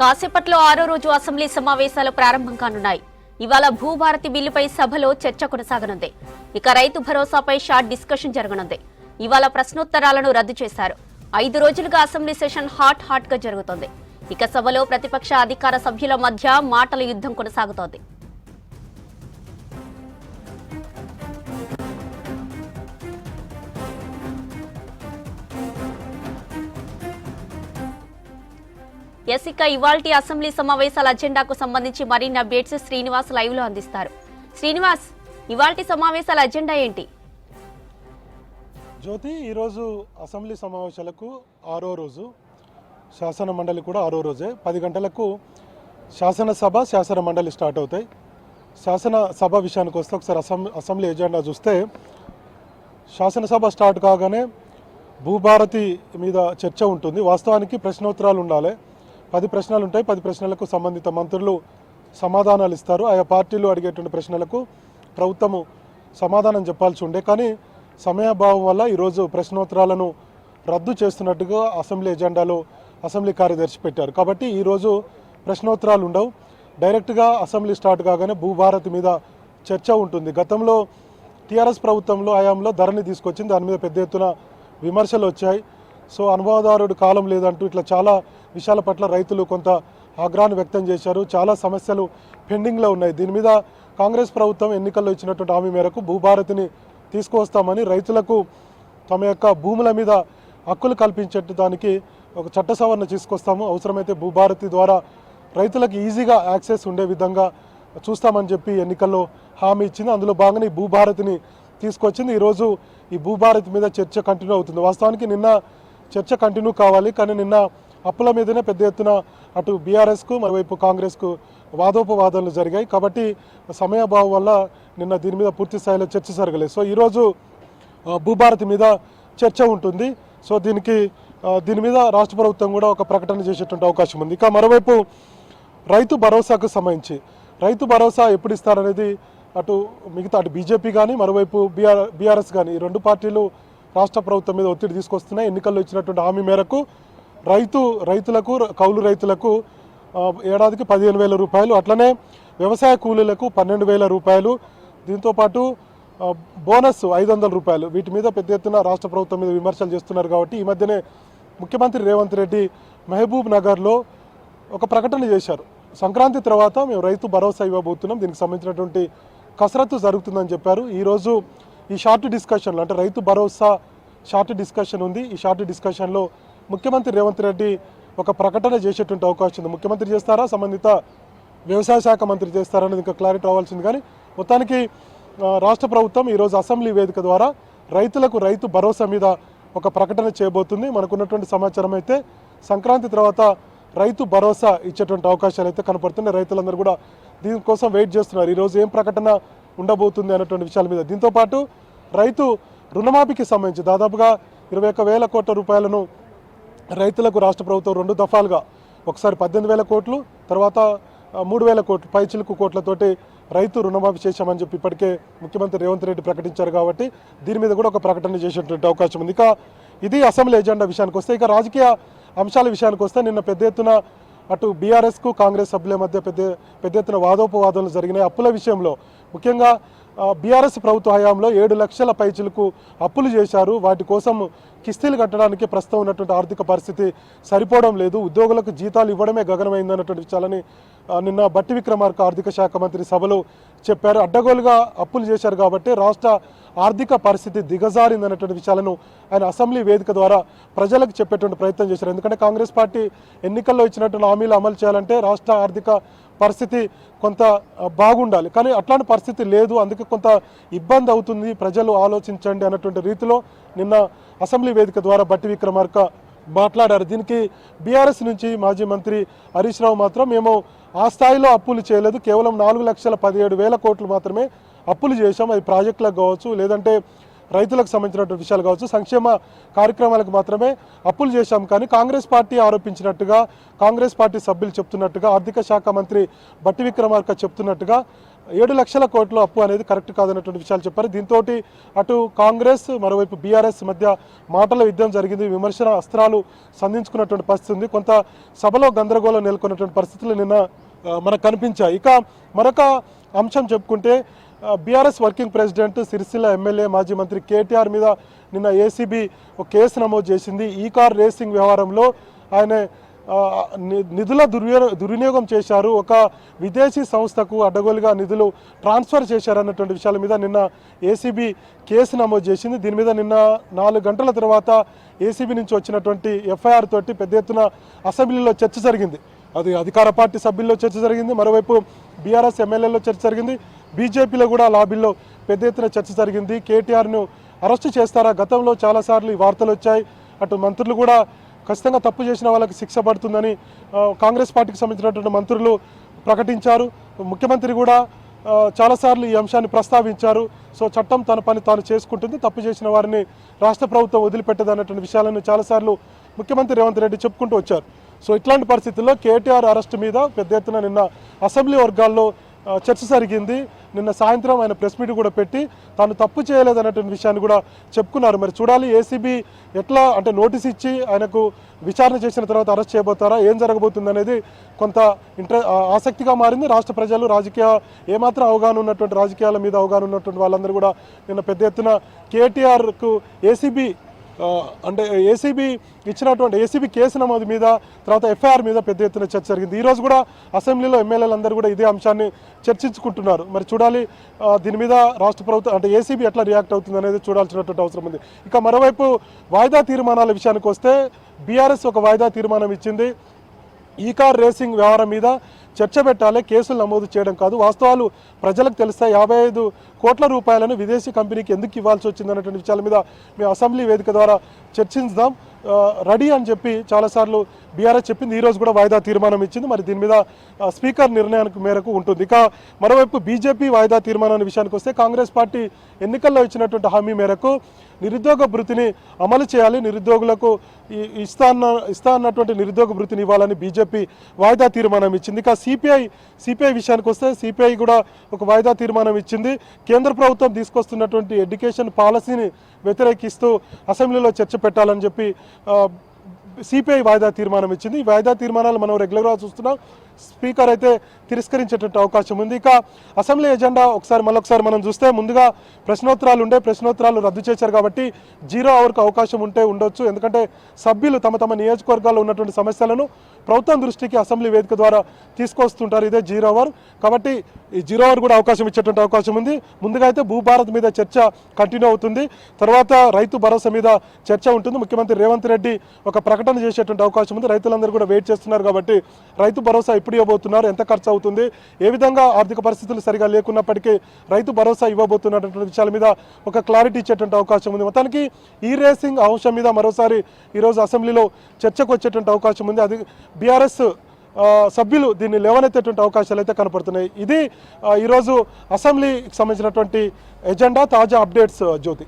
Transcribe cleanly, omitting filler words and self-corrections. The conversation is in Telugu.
కాసేపట్లో 6వ రోజు అసెంబ్లీ సమావేశాలు ప్రారంభం కానున్నాయి. ఇవాళ భూభారతి బిల్లుపై సభలో చర్చ కొనసాగనుంది. ఇక రైతు భరోసాపై షార్ట్ డిస్కషన్ జరగనుంది. ఇవాళ ప్రశ్నోత్తరాలను రద్దు చేశారు. 5 రోజులుగా అసెంబ్లీ సెషన్ హాట్ గా జరుగుతోంది. ఇక సభలో ప్రతిపక్ష అధికార సభ్యుల మధ్య మాటల యుద్ధం కొనసాగుతోంది. ఇక ఇవాల్టి అసెంబ్లీ సమావేశాల అజెండాకు సంబంధించి మరిన్ని అప్డేట్స్ శ్రీనివాస్ లైవ్ లో అందిస్తారు. శ్రీనివాస్, ఇవాల్టి సమావేశాల అజెండా ఏంటి? జ్యోతి, ఈరోజు అసెంబ్లీ సమావేశాలకు 6వ రోజు, శాసన మండలి కూడా 6వ రోజే. 10 గంటలకు శాసనసభ శాసన మండలి స్టార్ట్ అవుతాయి. శాసనసభ విషయానికి వస్తే ఒకసారి అసెంబ్లీ ఎజెండా చూస్తే, శాసనసభ స్టార్ట్ కాగానే భూభారతి మీద చర్చ ఉంటుంది. వాస్తవానికి ప్రశ్నోత్తరాలు ఉండాలి. 10 ప్రశ్నలు ఉంటాయి. 10 ప్రశ్నలకు సంబంధిత మంత్రులు సమాధానాలు ఇస్తారు. ఆయా పార్టీలు అడిగేటువంటి ప్రశ్నలకు ప్రభుత్వము సమాధానం చెప్పాల్సి ఉండే, కానీ సమయాభావం వల్ల ఈరోజు ప్రశ్నోత్తరాలను రద్దు చేస్తున్నట్టుగా అసెంబ్లీ ఎజెండాలో అసెంబ్లీ కార్యదర్శి పెట్టారు. కాబట్టి ఈరోజు ప్రశ్నోత్తరాలు ఉండవు. డైరెక్ట్గా అసెంబ్లీ స్టార్ట్ కాగానే భూభారతి మీద చర్చ ఉంటుంది. గతంలో టీఆర్ఎస్ ప్రభుత్వంలో హయాంలో ధరణి తీసుకొచ్చింది. దాని మీద పెద్ద ఎత్తున విమర్శలు వచ్చాయి. సో అనుభవదారుడు కాలం లేదంటూ ఇట్లా చాలా విషయాల పట్ల రైతులు కొంత ఆగ్రహాన్ని వ్యక్తం చేశారు. చాలా సమస్యలు పెండింగ్లో ఉన్నాయి. దీని మీద కాంగ్రెస్ ప్రభుత్వం ఎన్నికల్లో ఇచ్చినటువంటి హామీ మేరకు భూభారతిని తీసుకువస్తామని, రైతులకు తమ యొక్క భూముల మీద హక్కులు కల్పించేదానికి ఒక చట్ట సవరణ తీసుకొస్తాము, అవసరమైతే భూభారతి ద్వారా రైతులకు ఈజీగా యాక్సెస్ ఉండే విధంగా చూస్తామని చెప్పి ఎన్నికల్లో హామీ ఇచ్చింది. అందులో భాగంగా ఈ భూభారతిని తీసుకొచ్చింది. ఈరోజు ఈ భూభారతి మీద చర్చ కంటిన్యూ అవుతుంది. వాస్తవానికి నిన్న చర్చ కంటిన్యూ కావాలి, కానీ నిన్న అప్పుల మీదనే పెద్ద ఎత్తున అటు బీఆర్ఎస్కు మరోవైపు కాంగ్రెస్కు వాదోపవాదాలు జరిగాయి. కాబట్టి సమయాభావం వల్ల నిన్న దీని మీద పూర్తి స్థాయిలో చర్చ జరగలేదు. సో ఈరోజు భూభారతి మీద చర్చ ఉంటుంది. సో దీని మీద రాష్ట్ర ప్రభుత్వం కూడా ఒక ప్రకటన చేసేటువంటి అవకాశం ఉంది. ఇక మరోవైపు రైతు భరోసాకు సంబంధించి, రైతు భరోసా ఎప్పుడు ఇస్తారనేది అటు బీజేపీ కానీ మరోవైపు బీఆర్ఎస్ కానీ ఈ 2 పార్టీలు రాష్ట్ర ప్రభుత్వం మీద ఒత్తిడి తీసుకొస్తున్నాయి. ఎన్నికల్లో ఇచ్చినటువంటి హామీ మేరకు రైతులకు కౌలు రైతులకు ఏడాదికి 15,000 రూపాయలు, అట్లనే వ్యవసాయ కూలీలకు 12,000 రూపాయలు, దీంతోపాటు బోనస్ 500 రూపాయలు. వీటి మీద పెద్ద ఎత్తున రాష్ట్ర ప్రభుత్వం మీద విమర్శలు చేస్తున్నారు. కాబట్టి ఈ మధ్యనే ముఖ్యమంత్రి రేవంత్ రెడ్డి మహబూబ్ నగర్లో ఒక ప్రకటన చేశారు. సంక్రాంతి తర్వాత మేము రైతు భరోసా ఇవ్వబోతున్నాం, దీనికి సంబంధించినటువంటి కసరత్తు జరుగుతుందని చెప్పారు. ఈరోజు ఈ షార్ట్ డిస్కషన్లో, అంటే రైతు భరోసా షార్ట్ డిస్కషన్ ఉంది. ఈ షార్ట్ డిస్కషన్లో ముఖ్యమంత్రి రేవంత్ రెడ్డి ఒక ప్రకటన చేసేటువంటి అవకాశం ఉంది. ముఖ్యమంత్రి చేస్తారా, సంబంధిత వ్యవసాయ శాఖ మంత్రి చేస్తారా అనేది ఇంకా క్లారిటీ రావాల్సింది. కానీ మొత్తానికి రాష్ట్ర ప్రభుత్వం ఈరోజు అసెంబ్లీ వేదిక ద్వారా రైతులకు రైతు భరోసా మీద ఒక ప్రకటన చేయబోతుంది. మనకున్నటువంటి సమాచారం అయితే సంక్రాంతి తర్వాత రైతు భరోసా ఇచ్చేటువంటి అవకాశాలు అయితే కనపడుతున్నాయి. రైతులందరూ కూడా దీనికోసం వెయిట్ చేస్తున్నారు, ఈరోజు ఏం ప్రకటన ఉండబోతుంది అన్నటువంటి విషయాల మీద. దీంతోపాటు రైతు రుణమాఫీకి సంబంధించి దాదాపుగా 21,000 కోట్ల రూపాయలను రైతులకు రాష్ట్ర ప్రభుత్వం 2 దఫాలుగా, ఒకసారి 18,000 కోట్లు, తర్వాత 3,000 కోట్లు పైచిలుకు కోట్లతోటి రైతు రుణమాఫీ చేశామని చెప్పి ఇప్పటికే ముఖ్యమంత్రి రేవంత్ రెడ్డి ప్రకటించారు. కాబట్టి దీని మీద కూడా ఒక ప్రకటన చేసేటువంటి అవకాశం ఉంది. ఇక ఇది అసెంబ్లీ ఎజెండా విషయానికి వస్తే, ఇక రాజకీయ అంశాల విషయానికి వస్తే నిన్న పెద్ద ఎత్తున అటు బీఆర్ఎస్కు కాంగ్రెస్ సభ్యుల మధ్య పెద్ద ఎత్తున వాదోపవాదాలు జరిగినాయి. అప్పుల విషయంలో ముఖ్యంగా బీఆర్ఎస్ ప్రభుత్వ హయాంలో 7 లక్షల పైచిలకు అప్పులు చేశారు. వాటి కోసం కిస్తీలు కట్టడానికి ప్రస్తుతం ఉన్నటువంటి ఆర్థిక పరిస్థితి సరిపోవడం లేదు. ఉద్యోగులకు జీతాలు ఇవ్వడమే గగనమైందన్నటువంటి విషయాలని నిన్న బట్టి విక్రమార్క ఆర్థిక శాఖ మంత్రి సభలో చెప్పారు. అడ్డగోలుగా అప్పులు చేశారు కాబట్టి రాష్ట్ర ఆర్థిక పరిస్థితి దిగజారిందన్నటువంటి విషయాలను ఆయన అసెంబ్లీ వేదిక ద్వారా ప్రజలకు చెప్పేటువంటి ప్రయత్నం చేశారు. ఎందుకంటే కాంగ్రెస్ పార్టీ ఎన్నికల్లో ఇచ్చినటువంటి హామీలు అమలు చేయాలంటే రాష్ట్ర ఆర్థిక పరిస్థితి కొంత బాగుండాలి, కానీ అట్లాంటి పరిస్థితి లేదు. అందుకే కొంత ఇబ్బంది అవుతుంది, ప్రజలు ఆలోచించండి అన్నటువంటి రీతిలో నిన్న అసెంబ్లీ వేదిక ద్వారా బట్టి విక్రమార్క మాట్లాడారు. దీనికి బీఆర్ఎస్ నుంచి మాజీ మంత్రి హరీష్ రావు మాత్రం మేము ఆ స్థాయిలో అప్పులు చేయలేదు, కేవలం 4,17,000 కోట్లు మాత్రమే అప్పులు చేశాం. అది ప్రాజెక్టులకు కావచ్చు, లేదంటే రైతులకు సంబంధించినటువంటి విషయాలు కావచ్చు, సంక్షేమ కార్యక్రమాలకు మాత్రమే అప్పులు చేశాం. కానీ కాంగ్రెస్ పార్టీ ఆరోపించినట్టుగా, కాంగ్రెస్ పార్టీ సభ్యులు చెప్తున్నట్టుగా, ఆర్థిక శాఖ మంత్రి బట్టి విక్రమార్క చెప్తున్నట్టుగా 7 లక్షల కోట్ల అప్పు అనేది కరెక్ట్ కాదన్నటువంటి విషయాలు చెప్పారు. దీంతో అటు కాంగ్రెస్ మరోవైపు బీఆర్ఎస్ మధ్య మాటల యుద్ధం జరిగింది. విమర్శన అస్త్రాలు సంధించుకున్నటువంటి పరిస్థితి ఉంది. కొంత సభలో గందరగోళం నెలకొన్నటువంటి పరిస్థితులు నిన్న మనకు కనిపించాయి. ఇక మరొక అంశం చెప్పుకుంటే BRS working president Sircilla MLA మాజీ మంత్రి కేటీఆర్ మీద నిన్న ఏసీబీ ఒక కేసు నమోదు చేసింది. ఈ కార్ రేసింగ్ వ్యవహారంలో ఆయన నిధుల దుర్వినియోగం చేశారు, ఒక విదేశీ సంస్థకు అడ్డగోలుగా నిధులు ట్రాన్స్ఫర్ చేశారన్నటువంటి విషయాల మీద నిన్న ఏసీబీ కేసు నమోదు చేసింది. దీని మీద నిన్న 4 గంటల తర్వాత ఏసీబీ నుంచి వచ్చినటువంటి ఎఫ్ఐఆర్ తోటి పెద్ద ఎత్తున అసెంబ్లీలో చర్చ జరిగింది. అది అధికార పార్టీ సభ్యుల్లో చర్చ జరిగింది, మరోవైపు బీఆర్ఎస్ ఎమ్మెల్యేలో చర్చ జరిగింది, బీజేపీలో కూడా లాబీల్లో పెద్ద ఎత్తున చర్చ జరిగింది. కేటీఆర్ను అరెస్టు చేస్తారా? గతంలో చాలాసార్లు ఈ వార్తలు వచ్చాయి. అటు మంత్రులు కూడా ఖచ్చితంగా తప్పు చేసిన వాళ్ళకి శిక్ష పడుతుందని కాంగ్రెస్ పార్టీకి సంబంధించినటువంటి మంత్రులు ప్రకటించారు. ముఖ్యమంత్రి కూడా చాలాసార్లు ఈ అంశాన్ని ప్రస్తావించారు. సో చట్టం తన పని తాను చేసుకుంటుంది, తప్పు చేసిన వారిని రాష్ట్ర ప్రభుత్వం వదిలిపెట్టదు అన్నటువంటి విషయాలను చాలాసార్లు ముఖ్యమంత్రి రేవంత్ రెడ్డి చెప్పుకుంటూ వచ్చారు. సో ఇట్లాంటి పరిస్థితుల్లో కేటీఆర్ అరెస్టు మీద పెద్ద ఎత్తున నిన్న అసెంబ్లీ వర్గాల్లో చర్చ జరిగింది. నిన్న సాయంత్రం ఆయన ప్రెస్ మీట్ కూడా పెట్టి తాను తప్పు చేయలేదన్నటువంటి విషయాన్ని కూడా చెప్పుకున్నారు. మరి చూడాలి ఏసీబీ ఎట్లా అంటే నోటీస్ ఇచ్చి ఆయనకు విచారణ చేసిన తర్వాత అరెస్ట్ చేయబోతారా, ఏం జరగబోతుంది అనేది కొంత ఆసక్తిగా మారింది. రాష్ట్ర ప్రజలు ఏమాత్రం అవగాహన ఉన్నటువంటి రాజకీయాల మీద అవగాహన ఉన్నటువంటి వాళ్ళందరూ కూడా నిన్న పెద్ద ఎత్తున కేటీఆర్కు ఏసీబీ ఏసీబీ కేసు నమోదు మీద తర్వాత ఎఫ్ఐఆర్ మీద పెద్ద ఎత్తున చర్చ జరిగింది. ఈరోజు కూడా అసెంబ్లీలో ఎమ్మెల్యేలందరూ కూడా ఇదే అంశాన్ని చర్చించుకుంటున్నారు. మరి చూడాలి దీని మీద రాష్ట్ర ప్రభుత్వం అంటే ఏసీబీ ఎట్లా రియాక్ట్ అవుతుంది అనేది చూడాల్సినటువంటి అవసరం ఉంది. ఇక మరోవైపు వాయిదా తీర్మానాల విషయానికి వస్తే బీఆర్ఎస్ ఒక వాయిదా తీర్మానం ఇచ్చింది. ఈ కార్ రేసింగ్ వ్యవహారం మీద చర్చ పెట్టాలి, కేసులు నమోదు చేయడం కాదు. వాస్తవాలు ప్రజలకు తెలుస్తాయి. 55 కోట్ల రూపాయలను విదేశీ కంపెనీకి ఎందుకు ఇవ్వాల్సి వచ్చిందన్నటువంటి విషయాల మీద మేము అసెంబ్లీ వేదిక ద్వారా చర్చించుదాం రెడీ అని చెప్పి చాలాసార్లు బీఆర్ఎస్ చెప్పింది. ఈరోజు కూడా వాయిదా తీర్మానం ఇచ్చింది. మరి దీని మీద స్పీకర్ నిర్ణయానికి మేరకు ఉంటుంది. ఇక మరోవైపు బీజేపీ వాయిదా తీర్మానాన్ని విషయానికి వస్తే కాంగ్రెస్ పార్టీ ఎన్నికల్లో ఇచ్చినటువంటి హామీ మేరకు నిరుద్యోగ భృతిని అమలు చేయాలి, నిరుద్యోగులకు ఇస్తా అన్నటువంటి నిరుద్యోగ భృతిని ఇవ్వాలని బీజేపీ వాయిదా తీర్మానం ఇచ్చింది. ఇక సిపిఐ విషయానికి వస్తే సిపిఐ కూడా ఒక వాయిదా తీర్మానం ఇచ్చింది. కేంద్ర ప్రభుత్వం తీసుకొస్తున్నటువంటి ఎడ్యుకేషన్ పాలసీని వ్యతిరేకిస్తూ అసెంబ్లీలో చర్చ పెట్టాలని చెప్పి సిపిఐ వాయిదా తీర్మానం ఇచ్చింది. ఈ వాయిదా తీర్మానాలు మనం రెగ్యులర్గా చూస్తున్నాం. స్పీకర్ అయితే తిరస్కరించేటువంటి అవకాశం ఉంది. ఇక అసెంబ్లీ ఎజెండా మళ్ళొకసారి మనం చూస్తే ముందుగా ప్రశ్నోత్తరాలు రద్దు చేశారు కాబట్టి 0 అవర్కు అవకాశం ఉండొచ్చు. ఎందుకంటే సభ్యులు తమ నియోజకవర్గాల్లో ఉన్నటువంటి సమస్యలను ప్రభుత్వం దృష్టికి అసెంబ్లీ వేదిక ద్వారా తీసుకొస్తుంటారు. ఇదే 0 అవర్ కాబట్టి ఈ 0 అవర్ కూడా అవకాశం ఇచ్చేటువంటి అవకాశం ఉంది. ముందుగా అయితే భూభారత్ మీద చర్చ కంటిన్యూ అవుతుంది. తర్వాత రైతు భరోసా మీద చర్చ ఉంటుంది. ముఖ్యమంత్రి రేవంత్ రెడ్డి ఒక ప్రకటన చేసేటువంటి అవకాశం ఉంది. రైతులందరూ కూడా వెయిట్ చేస్తున్నారు కాబట్టి రైతు భరోసా ఎప్పుడు ఇవ్వబోతున్నారు, ఎంత ఖర్చు అవుతుంది, ఏ విధంగా ఆర్థిక పరిస్థితులు సరిగా లేకున్నప్పటికీ రైతు భరోసా ఇవ్వబోతున్నటువంటి విషయాల మీద ఒక క్లారిటీ ఇచ్చేటువంటి అవకాశం ఉంది. మొత్తానికి ఈ రేసింగ్ అంశం మీద మరోసారి ఈరోజు అసెంబ్లీలో చర్చకు వచ్చేటువంటి అవకాశం ఉంది. అది బీఆర్ఎస్ సభ్యులు దీన్ని లేవనెత్తేటువంటి అవకాశాలు అయితే కనపడుతున్నాయి. ఇది ఈరోజు అసెంబ్లీకి సంబంధించినటువంటి ఎజెండా, తాజా అప్డేట్స్ జ్యోతి.